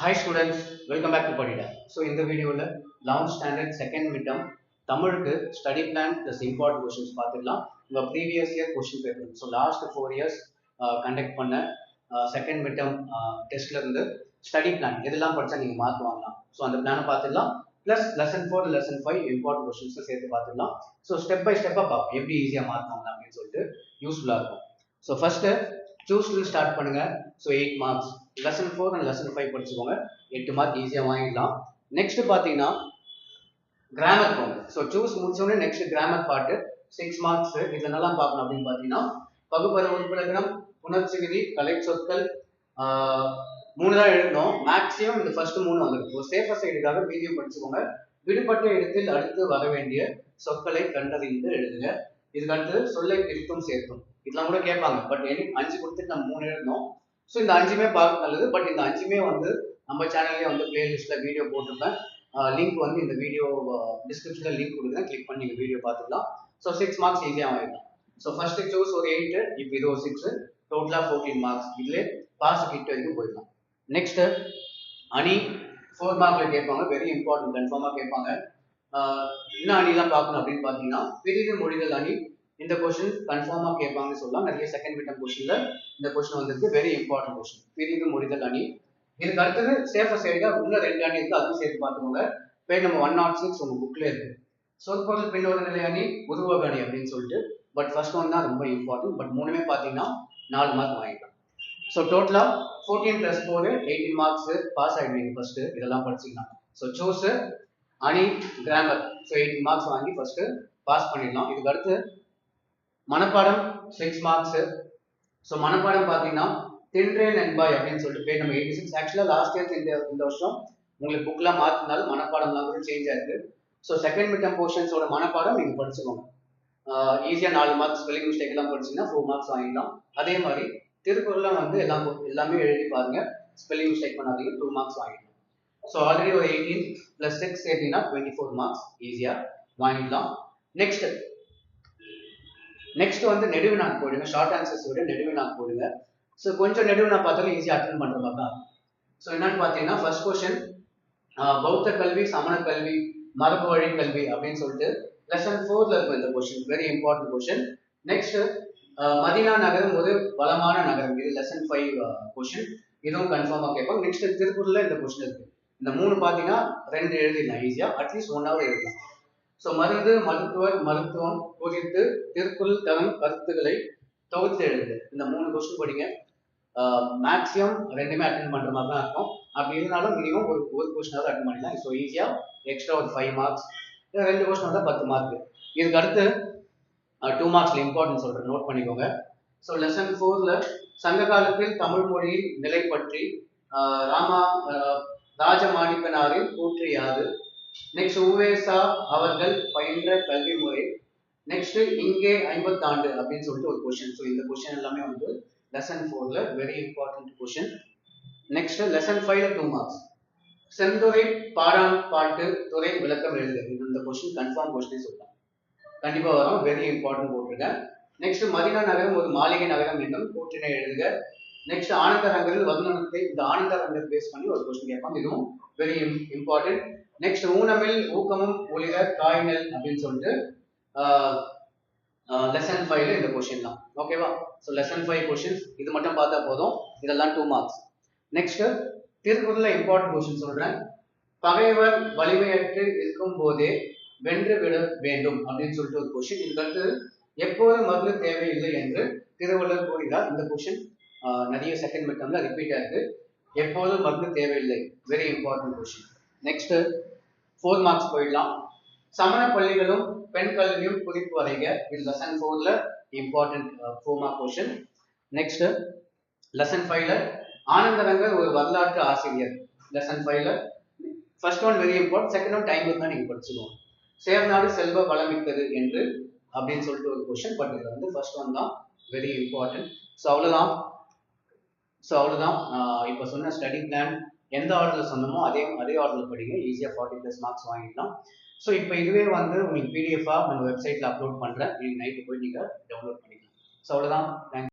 Hi students, welcome back to Padida. So in the video, 11th standard second midterm தமிழுக்கு study plan plus important questions பார்த்துக்கலாம். உங்க previous year question paper. So last 4 years conduct பண்ண second midterm testல இருந்து study plan எதெல்லாம் படிச்சா நீங்க mark வாங்கலாம். So அந்த பிளானை பார்த்துக்கலாம். plus lesson 4 lesson 5 important questions சேர்த்து பார்த்துக்கலாம். So step by step பார்ப்போம் எப்படி ஈஸியா மார்க் வாங்கலாம் அப்படின்னு சொல்லிட்டு யூஸ்ஃபுல்லா இருக்கும். So first choose to start பண்ணுங்க. So 8 marks lesson 4 and lesson 5 படிச்சுக்கோங்க. 8 மார்க் ஈஸியாக வாங்கிடலாம். நெக்ஸ்ட் பார்த்தீங்கன்னா கிராமர் போங்க. ஸோ சூஸ் முடிச்சோடனே நெக்ஸ்ட் கிராமர் பார்ட்டு 6 மார்க்ஸ். இதில் என்னெல்லாம் பார்க்கணும் அப்படின்னு பார்த்தீங்கன்னா பகுபத உறுப்பிலக்கணம், புணர்ச்சி விதி, கலை சொற்கள் 3 தான் எழுதணும். மேக்ஸிமம் இந்த ஃபர்ஸ்ட் 3 வந்துடும். ஒரு சேஃபர் சைடுக்காக வீடியோ படிச்சுக்கோங்க. விடுபட்ட இடத்தில் அடுத்து வர வேண்டிய சொற்களை கண்டறிந்து எழுதுங்க. இதுக்கு அடுத்து சொல்லை பிரித்தும் சேர்த்தும் இதெல்லாம் கூட கேட்பாங்க. பட் எனக்கு 5 கொடுத்துட்டு நம்ம 3 எழுதணும். ஸோ இந்த 5மே பார்க்க நல்லது. பட் இந்த 5மே வந்து நம்ம சேனல்லே வந்து பிளேலிஸ்ட்ல வீடியோ போட்டிருப்பேன். லிங்க் வந்து இந்த வீடியோ டிஸ்கிரிப்ஷன்ல லிங்க் கொடுக்குறேன். கிளிக் பண்ணி நீங்கள் வீடியோ பார்த்துக்கலாம். ஸோ 6 மார்க்ஸ் ஈஸியாக வாங்கிடலாம். ஸோ ஃபர்ஸ்ட் சூஸ் ஒரு 8, இப்போ இது ஒரு 6, டோட்டலாக 14 மார்க்ஸ். இதுலேயே பாஸ் கிட்ட வரைக்கும் போயிடலாம். நெக்ஸ்ட் அணி 4 மார்க்ல கேட்பாங்க. வெரி இம்பார்ட்டன்ட், கன்ஃபார்மாக கேட்பாங்க. என்ன அணிலாம் பார்க்கணும் அப்படின்னு பார்த்தீங்கன்னா பிரிவு மொழிகள் அணி. இந்த கொஸ்டின் கன்ஃபார்மாக கேட்பாங்கன்னு சொல்லலாம். நிறைய செகண்ட் மிட்டம் கொஸ்டின்ல இந்த கொஸ்டின் வந்திருக்கு. வெரி இம்பார்ட்டன்ட் கொஸ்டின், பிரிவு மொழிகள் அணி. இதுக்கு அடுத்தது சேஃபர் சைடுல இன்னும் 2 அணி இருக்கு, அதுவும் சேர்த்து பார்த்துக்கோங்க. பேஜ் நம்பர் 106 உங்க புக்ல இருக்கு. சொற்பொருள் பின்னோடு நிலை அணி, உருவக அணி அப்படின்னு சொல்லிட்டு. பட் ஃபர்ஸ்ட் ஒன் தான் ரொம்ப இம்பார்ட்டன்ட். பட் 3மே பார்த்தீங்கன்னா 4 மார்க் வாங்கிக்கலாம். ஸோ டோட்டலா 14 + 4 18 மார்க்ஸ் பாஸ் ஆயிடுவீங்க. ஃபர்ஸ்ட் இதெல்லாம் படிச்சுக்கலாம். ஸோ சூஸ் அணி, கிராமர். ஸோ 18 மார்க்ஸ் வாங்கி ஃபர்ஸ்ட் பாஸ் பண்ணிடலாம். இதுக்கு அடுத்து மனப்பாடம் 6 மார்க்ஸ். ஸோ மனப்பாடம் பார்த்தீங்கன்னா தின்றேன் என்பாய் அப்படின்னு சொல்லிட்டு பேஜ் நம்பர் 86. ஆக்சுவலாக லாஸ்ட் இயர் இந்த வருஷம் உங்களுக்கு புக்லாம் மாற்றினாலும் மனப்பாடம்லாம் கூட சேஞ்ச் ஆயிருக்கு. ஸோ செகண்ட் மிட்டம் போர்ஷன்ஸோட மனப்பாடம் நீங்கள் படிச்சுக்கோங்க. ஈஸியாக 4 மார்க்ஸ். ஸ்பெல்லிங் மிஸ்டேக் எல்லாம் படிச்சிங்கன்னா 4 மார்க்ஸ் வாங்கிடலாம். அதே மாதிரி திருக்குறள்லாம் வந்து எல்லாமே எழுதி பாருங்க. ஸ்பெல்லிங் மிஸ்டேக் பண்ணாதீங்க, 2 மார்க்ஸ் வாங்கிடலாம். ஸோ ஆல்ரெடி ஒரு 18 + 6 சேர்த்தீங்கன்னா 24 மார்க்ஸ் ஈஸியாக வாங்கிடலாம். நெக்ஸ்ட் வந்து நெடுவினாக்கு போயிடுங்க. ஷார்ட் ஆன்சர்ஸ் விட நெடுவினாக்கு போயிடுங்க. ஸோ கொஞ்சம் நெடுவினா பார்த்தாலும் ஈஸியாக அட்டன் பண்ணுற மாதிரி தான். ஸோ என்னன்னு பார்த்தீங்கன்னா ஃபர்ஸ்ட் கொஸ்டின் பௌத்த கல்வி, சமண கல்வி, மரபு வழி கல்வி அப்படின்னு சொல்லிட்டு லெசன் 4ல இருக்கும் இந்த question. Very important question. Next Medina நகரம் ஒரு வளமான நகரம். இது லெசன் 5 கொஸ்டின். இதுவும் கன்ஃபார்மாக கேட்பாங்க. நெக்ஸ்ட் திருக்குறள்ல இந்த கொஸ்டின் இருக்கு. இந்த 3 பார்த்தீங்கன்னா 2 எழுதிடலாம் ஈஸியாக. அட்லீஸ்ட் 1 ஹவர் எழுதலாம். ஸோ மருந்து, மருத்துவர், மருத்துவம் குறித்து திருக்குறள் தரும் கருத்துக்களை தொகுத்து எழுது. இந்த 3 கொஸ்டின் படிங்க. மேக்ஸிமம் 2மே அட்டன் பண்ற மாதிரி தான் இருக்கும். அப்படி இருந்தாலும் மினிமம் ஒரு கொஸ்டினாவது அட்டன் பண்ணிடலாம். ஸோ ஈஸியா எக்ஸ்ட்ரா ஒரு 5 மார்க்ஸ். 2 கொஸ்டின் வந்தால் 10 மார்க். இதுக்கு அடுத்து 2 மார்க்ஸ்ல இம்பார்ட்டன்ட் சொல்றேன், நோட் பண்ணிக்கோங்க. ஸோ லெசன் 4ல சங்க காலத்தில் தமிழ் மொழியின் நிலை பற்றி ராஜமாணிக்கனாரின் கூற்று யாது. நெக்ஸ்ட் உவேசா அவர்கள் பயின்ற கல்வி முறை. நெக்ஸ்ட் இங்கே 50 ஆண்டு அப்படின்னு சொல்லிட்டு ஒரு கொஸ்டின். ஸோ இந்த கொஸ்டின் எல்லாமே வந்து லெசன் 4ல very important question. Next lesson 5ல 2 மார்க்ஸ். செந்துறை பாடான் பாட்டு துறை விளக்கம் எழுதுக. இது இந்த கொஸ்டின் கன்ஃபார்ம் கொஸ்டின் சொல்லலாம், கண்டிப்பா வரும். வெரி இம்பார்ட்டன்ட் போட்டிருக்கேன். நெக்ஸ்ட் மதினா நகரம் ஒரு மாளிகை நகரம் என்னும் கூற்றினை எழுதுக. நெக்ஸ்ட் ஆனந்தரங்கரில் வர்ணனத்தை, இந்த ஆனந்தரங்கர் பேஸ் பண்ணி ஒரு கொஸ்டின் கேட்பாங்க. இதுவும் வெரி இம்பார்ட்டன்ட். நெக்ஸ்ட் ஊனமில் ஊக்கமும் ஒளிர காய்நெல் அப்படின்னு சொல்லிட்டு லெசன் 5ல இந்த கொஸ்டின் தான். ஓகேவா? ஸோ லெசன் 5 கொஸ்டின்ஸ் இது மட்டும் பார்த்தா போதும். இதெல்லாம் 2 மார்க்ஸ். நெக்ஸ்ட் திருக்குறள்ல இம்பார்ட்டன்ட் கொஸ்டின் சொல்றேன். பகைவர் வலிமையற்று இருக்கும் போதே வென்று விட வேண்டும் அப்படின்னு சொல்லிட்டு ஒரு கொஸ்டின். இதுக்கு அடுத்து எப்போது மருந்து தேவையில்லை என்று திருவள்ளுவர் கூறுகிறார். இந்த கொஸ்டின் நிறைய செகண்ட் மிட்டம்ல ரிப்பீட் ஆகுது. எப்போது மருந்து தேவையில்லை, very important question. Next 4 marks போயிடலாம். சமண பள்ளிகளும் பெண் கல்வியும் குறிப்பு வரைக. இது லெசன் 4ல important 4 mark question. Next lesson 5ல ஆனந்தரங்கர் ஒரு வரலாற்று ஆசிரியர். லெசன் 5ல first one very important, second one time இருந்தா நீங்க படிச்சுக்கோங்க. சேர்நாடு செல்வ வளமிக்கது என்று அப்படின்னு சொல்லிட்டு ஒரு கொஸ்டின். பட் இதுல வந்து ஃபர்ஸ்ட் ஒன் தான் வெரி இம்பார்ட்டன்ட். ஸோ அவ்வளவுதான். இப்போ சொன்ன ஸ்டடி பிளான் எந்த ஆர்டர்ல சொன்னமோ அதே ஆர்டர்ல படிங்க. ஈஸியா 40+ மார்க்ஸ் வாங்கிடலாம். ஸோ இப்போ இதுவே வந்து உங்களுக்கு பிடிஎஃபா நம்ம வெப்சைட்ல அப்லோட் பண்றேன். நீங்க நைட்டு போய் நீங்க டவுன்லோட் பண்ணிக்கலாம். ஸோ அவ்வளவுதான். தேங்க்ஸ்.